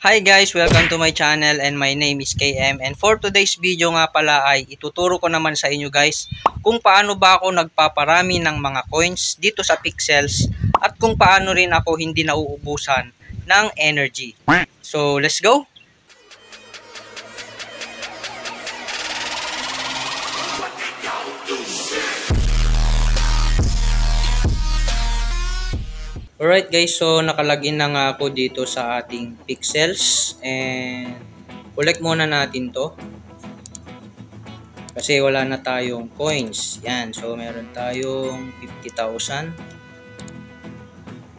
Hi guys! Welcome to my channel and my name is KM, and for today's video nga pala ay ituturo ko naman sa inyo guys kung paano ba ako nagpaparami ng mga coins dito sa Pixels at kung paano rin ako hindi nauubusan ng energy. So let's go! Alright guys, so nakalagin na nga ako dito sa ating Pixels and collect muna natin to kasi wala na tayong coins. Yan, so meron tayong 50,000.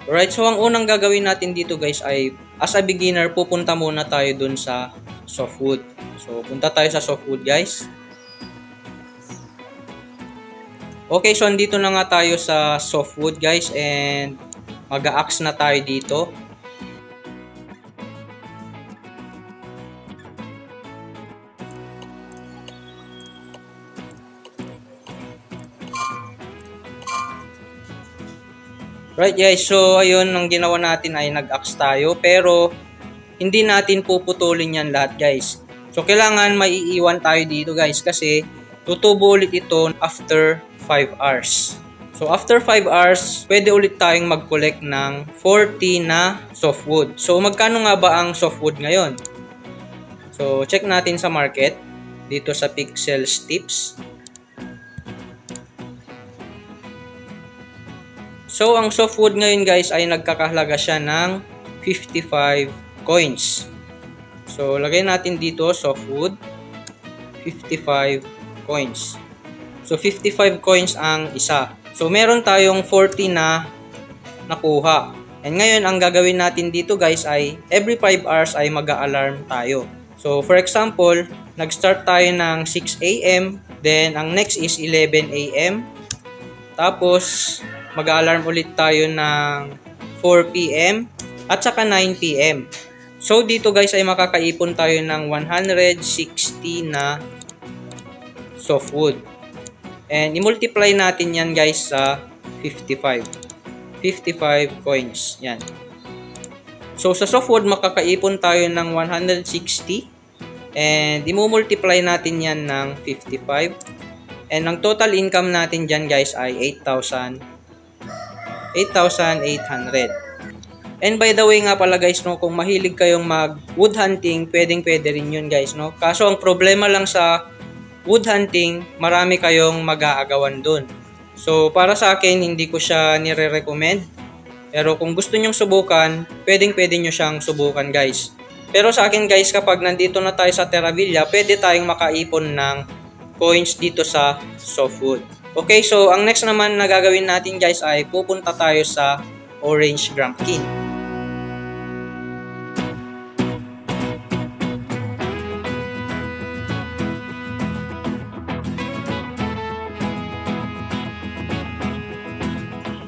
Alright, so ang unang gagawin natin dito guys ay as a beginner pupunta muna tayo dun sa softwood. So punta tayo sa softwood guys. Okay, so andito na nga tayo sa softwood guys and mag-a-axe na tayo dito. Right guys, so ayun, ang ginawa natin ay nag-axe tayo pero hindi natin puputulin yan lahat guys. So kailangan maiiwan tayo dito guys kasi tutubo ulit ito after 5 hours. So after 5 hours, pwede ulit tayong mag-collect ng 40 na softwood. So magkano nga ba ang softwood ngayon? So check natin sa market dito sa Pixels Tips. So ang softwood ngayon guys ay nagkakahalaga siya ng 55 coins. So lagay natin dito softwood 55 coins. So 55 coins ang isa. So, meron tayong 40 na nakuha. And ngayon, ang gagawin natin dito guys ay every 5 hours ay mag-a-alarm tayo. So, for example, nag-start tayo ng 6 AM, then ang next is 11 AM. Tapos, mag-a-alarm ulit tayo ng 4 PM at saka 9 PM. So, dito guys ay makakaipon tayo ng 160 na softwood. And i-multiply natin yan guys sa 55 coins. Yan. So sa softwood makakaipon tayo ng 160 and i-multiply natin yan ng 55. And ang total income natin dyan guys ay 8,800. And by the way nga pala guys, no, kung mahilig kayong mag wood hunting, pwede rin yun guys, no. Kaso ang problema lang sa wood hunting, marami kayong mag-aagawan dun. So, para sa akin, hindi ko siya nire-recommend. Pero kung gusto nyong subukan, pwede nyo siyang subukan guys. Pero sa akin guys, kapag nandito na tayo sa Terravilla, pwede tayong makaipon ng coins dito sa softwood. Okay, so ang next naman na gagawin natin guys ay pupunta tayo sa orange grumpkin.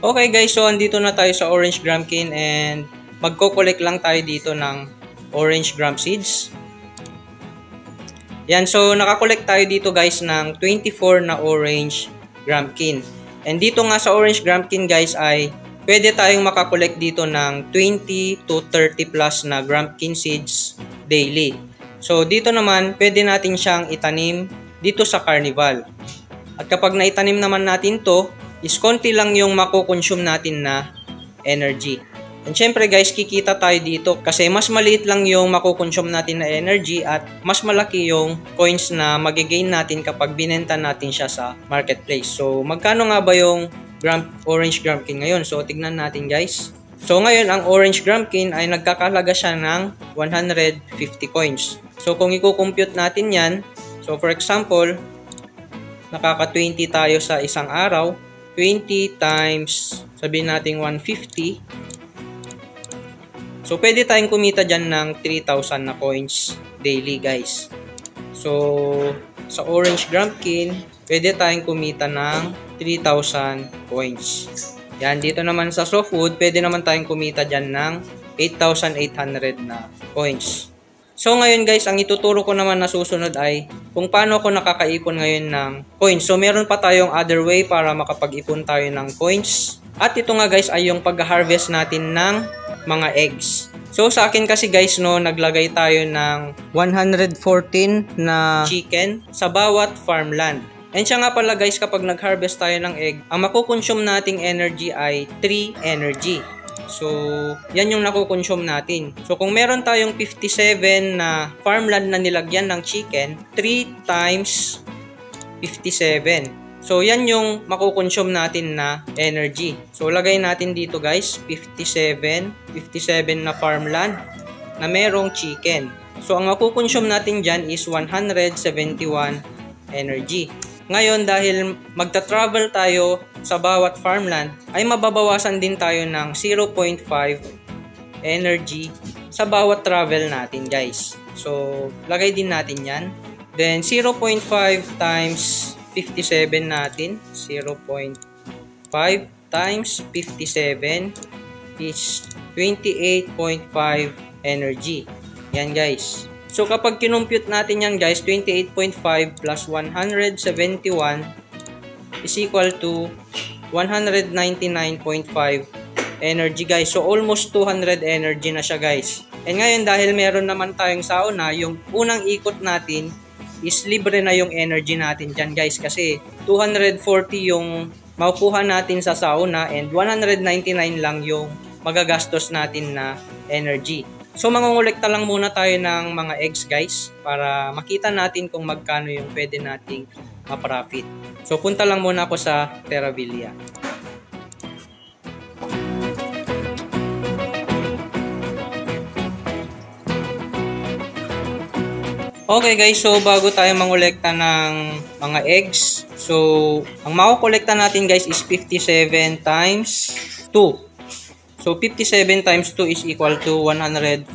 Okay guys, so andito na tayo sa orange grumpkin and magko-collect lang tayo dito ng orange grump seeds. Yan, so nakakollect tayo dito guys ng 24 na orange grumpkin. And dito nga sa orange grumpkin guys ay pwede tayong makakollect dito ng 20 to 30 plus na grumpkin seeds daily. So dito naman pwede natin siyang itanim dito sa carnival. At kapag naitanim naman natin to, is konti lang yung makukonsume natin na energy. And syempre guys, kikita tayo dito kasi mas maliit lang yung makukonsume natin na energy at mas malaki yung coins na magigain natin kapag binenta natin siya sa marketplace. So magkano nga ba yung orange grumpkin ngayon? So tignan natin guys. So ngayon ang orange grumpkin ay nagkakahalaga siya ng 150 coins. So kung i-compute natin yan, so for example, nakaka-20 tayo sa isang araw. 20 times, sabihin natin 150. So, pwede tayong kumita dyan ng 3,000 na coins daily, guys. So, sa orange grumpkin, pwede tayong kumita ng 3,000 coins. Yan, dito naman sa softwood, pwede naman tayong kumita dyan ng 8,800 na coins. So ngayon guys, ang ituturo ko naman na susunod ay kung paano ako nakakaipon ngayon ng coins. So meron pa tayong other way para makapag-ipon tayo ng coins. At ito nga guys ay yung pag-harvest natin ng mga eggs. So sa akin kasi guys no, naglagay tayo ng 114 na chicken sa bawat farmland. And siya nga pala guys, kapag nag-harvest tayo ng egg, ang makukonsume nating energy ay 3 energy. So, yan yung nakukonsume natin. So, kung meron tayong 57 na farmland na nilagyan ng chicken, 3 times 57. So, yan yung makukonsume natin na energy. So, lagay natin dito guys, 57 na farmland na merong chicken. So, ang makukonsume natin dyan is 171 energy. Ngayon, dahil magta-travel tayo sa bawat farmland, ay mababawasan din tayo ng 0.5 energy sa bawat travel natin guys. So, lagay din natin yan. Then, 0.5 times 57 natin. 0.5 times 57 is 28.5 energy. Yan guys. So, kapag kinumpute natin yan guys, 28.5 plus 171 is equal to 199.5 energy guys. So, almost 200 energy na siya guys. And ngayon, dahil meron naman tayong sauna, yung unang ikot natin is libre na yung energy natin dyan guys. Kasi 240 yung makukuha natin sa sauna and 199 lang yung magagastos natin na energy. So, mangungulekta lang muna tayo ng mga eggs guys para makita natin kung magkano yung pwede nating ma-profit. So, punta lang muna ako sa Terravilla. Okay guys, so bago tayo mangolekta ng mga eggs, so ang makukolekta natin guys is 57 times 2. So 57 times 2 is equal to 114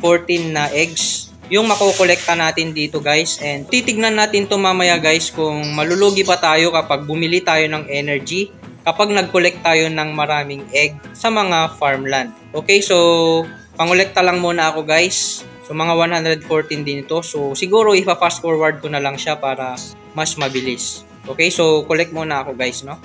na eggs yung makukolekta natin dito guys. And titignan natin to mamaya guys kung malulugi pa tayo kapag bumili tayo ng energy kapag nag-collect tayo ng maraming egg sa mga farmland. Okay, so pangolekta lang muna ako guys. So, mga 114 din ito. So, siguro ipa-fast forward ko na lang siya para mas mabilis. Okay, so collect muna ako guys, no?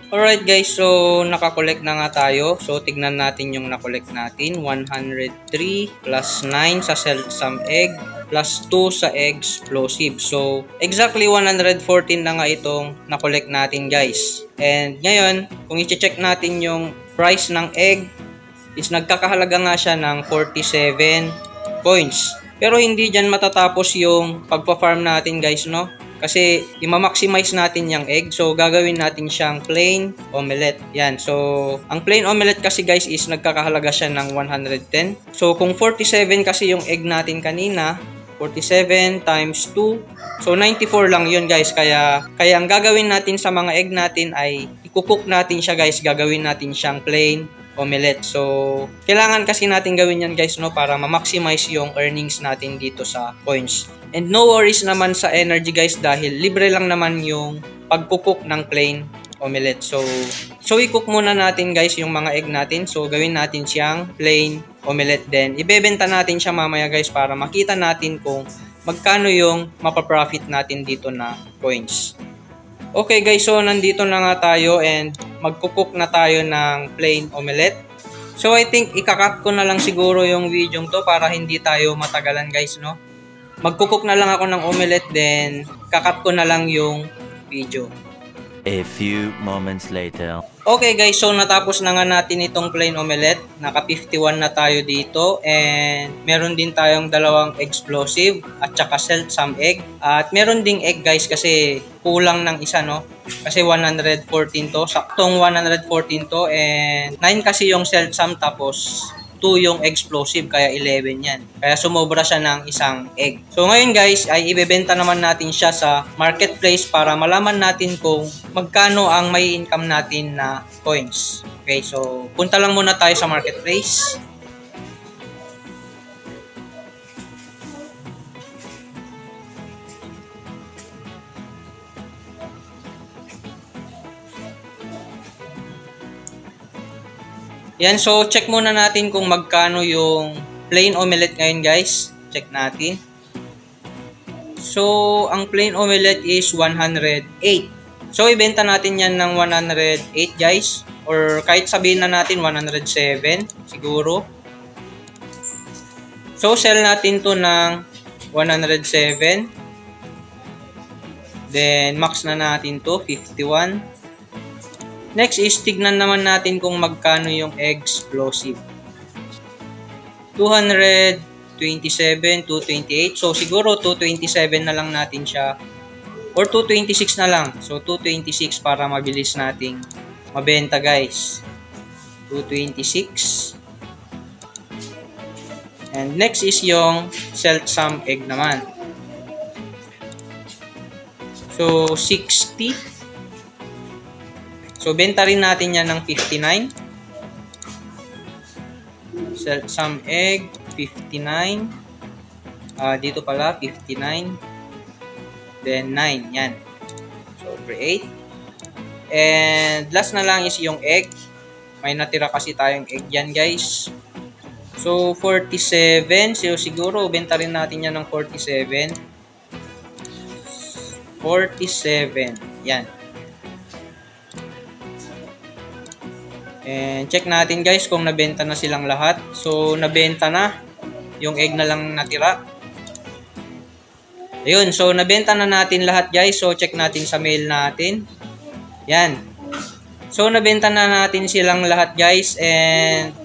Alright guys, so nakakolect na nga tayo. So tignan natin yung nakolect natin. 103 plus 9 sa sum egg plus 2 sa explosive. So exactly 114 na nga itong nakolect natin guys. And ngayon, kung i-check natin yung price ng egg, is nagkakahalaga nga siya ng 47 coins. Pero hindi dyan matatapos yung pagpa-farm natin guys, no? Kasi i-maximize natin yung egg. So gagawin natin siyang plain omelette. Yan. So ang plain omelette kasi guys is nagkakahalaga siya ng 110. So kung 47 kasi yung egg natin kanina, 47 times 2. So 94 lang yun guys. Kaya ang gagawin natin sa mga egg natin ay i-cook natin siya guys. Gagawin natin siyang plain omelette. So, kailangan kasi natin gawin yan guys, no, para ma-maximize yung earnings natin dito sa coins. And no worries naman sa energy guys dahil libre lang naman yung pagkukuk ng plain omelette. So i-cook muna natin guys yung mga egg natin. So, gawin natin siyang plain omelette. Then, ibebenta natin siya mamaya guys para makita natin kung magkano yung mapaprofit natin dito na coins. Okay guys, so nandito na nga tayo and magkukuk na tayo ng plain omelette. So I think ikakat ko na lang siguro yung video to para hindi tayo matagalan guys, no? Magkukuk na lang ako ng omelette then kakat ko na lang yung video. A few moments later. Okay guys, so natapos na nga natin itong plain omelette. Naka 51 na tayo dito and meron din tayong dalawang explosive at saka sum egg. At meron ding egg guys kasi kulang ng isa, no? Kasi 114 to. Saktong 114 to and 9 kasi yung sum tapos 2 yung explosive kaya 11 yan. Kaya sumobra siya ng isang egg. So ngayon guys ay ibebenta naman natin siya sa marketplace para malaman natin kung magkano ang may income natin na coins. Okay, so punta lang muna tayo sa marketplace. Yan, so check muna natin kung magkano yung plain omelette ngayon guys. Check natin. So, ang plain omelette is 108. So, ibenta natin yan ng 108 guys. Or kahit sabihin na natin 107 siguro. So, sell natin to ng 107. Then, max na natin to 51. Next is, tignan naman natin kung magkano yung explosive. 227, 228. So, siguro 227 na lang natin siya. Or 226 na lang. So, 226 para mabilis nating mabenta guys. 226. And next is yung sum egg naman. So, 60. So, benta rin natin yan ng 59. Sum egg, 59. Dito pala, 59. Then, 9. Yan. So, create. And, last na lang is yung egg. May natira kasi tayong egg yan, guys. So, 47. So, siguro, benta rin natin yan ng 47. 47. Yan. And check natin guys kung nabenta na silang lahat. So, nabenta na. Yung egg na lang natira. Ayun. So, nabenta na natin lahat guys. So, check natin sa mail natin. Yan. So, nabenta na natin silang lahat guys. And,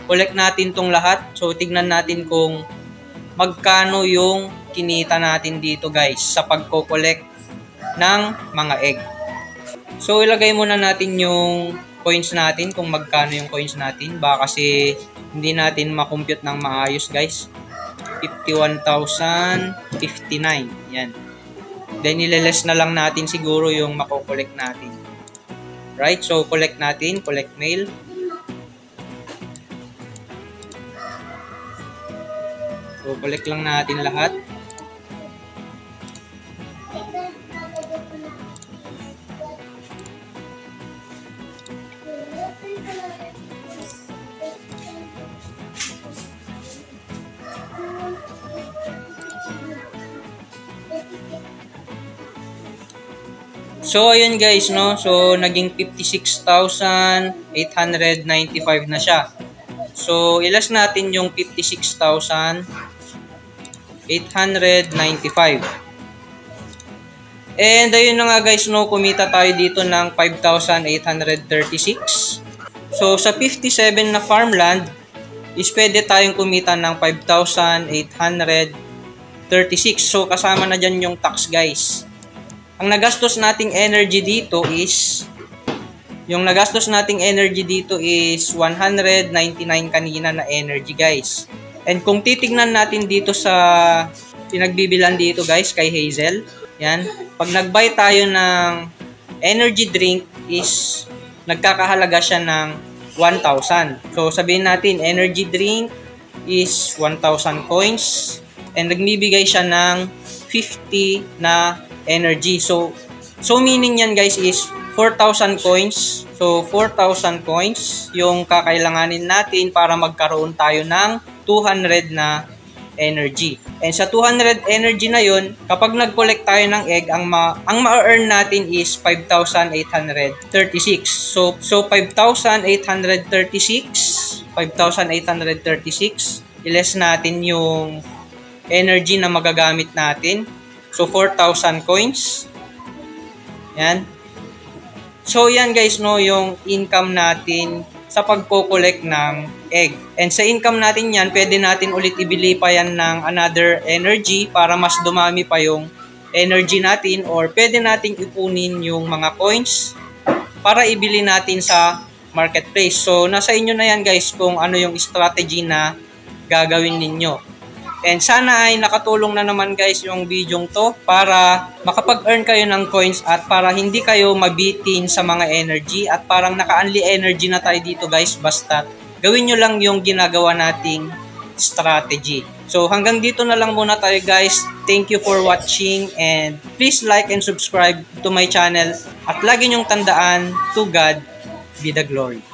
collect natin tong lahat. So, tignan natin kung magkano yung kinita natin dito guys sa pagko-collect ng mga egg. So, ilagay muna natin yung coins natin kung magkano yung coins natin. Baka kasi hindi natin makompute ng maayos guys. 51,059. Yan. Then ileless na lang natin siguro yung mako-collect natin. Right? So collect natin. Collect mail. So collect lang natin lahat. So, ayun guys, no? So, naging 56,895 na siya. So, ilas natin yung 56,895. And, ayun na nga guys, no? Kumita tayo dito ng 5,836. So, sa 57 na farmland, is pwede tayong kumita ng 5,836. So, kasama na dyan yung tax guys. Ang nagastos nating energy dito is 199 kanina na energy guys. And kung titignan natin dito sa pinagbibilan dito guys kay Hazel, yan, pag nag-buy tayo ng energy drink is nagkakahalaga siya ng 1,000. So sabihin natin energy drink is 1,000 coins and nagbibigay siya ng 50 na energy. So meaning yan guys is 4,000 coins. So 4,000 coins yung kakailanganin natin para magkaroon tayo ng 200 na energy. And sa 200 energy na yun, kapag nag-collect tayo ng egg, ang ma-earn natin is 5,836. So 5,836, iles natin yung energy na magagamit natin. So, 4,000 coins. Yan. So, yan guys, no, yung income natin sa pagko-collect ng egg. And sa income natin yan, pwede natin ulit ibili pa yan ng another energy para mas dumami pa yung energy natin, or pwede natin ipunin yung mga coins para ibili natin sa marketplace. So, nasa inyo na yan guys kung ano yung strategy na gagawin ninyo. And sana ay nakatulong na naman guys yung video to para makapag-earn kayo ng coins at para hindi kayo mabitin sa mga energy at parang naka-unli energy na tayo dito guys, basta gawin nyo lang yung ginagawa nating strategy. So hanggang dito na lang muna tayo guys. Thank you for watching and please like and subscribe to my channel at lagi nyong tandaan, to God be the glory.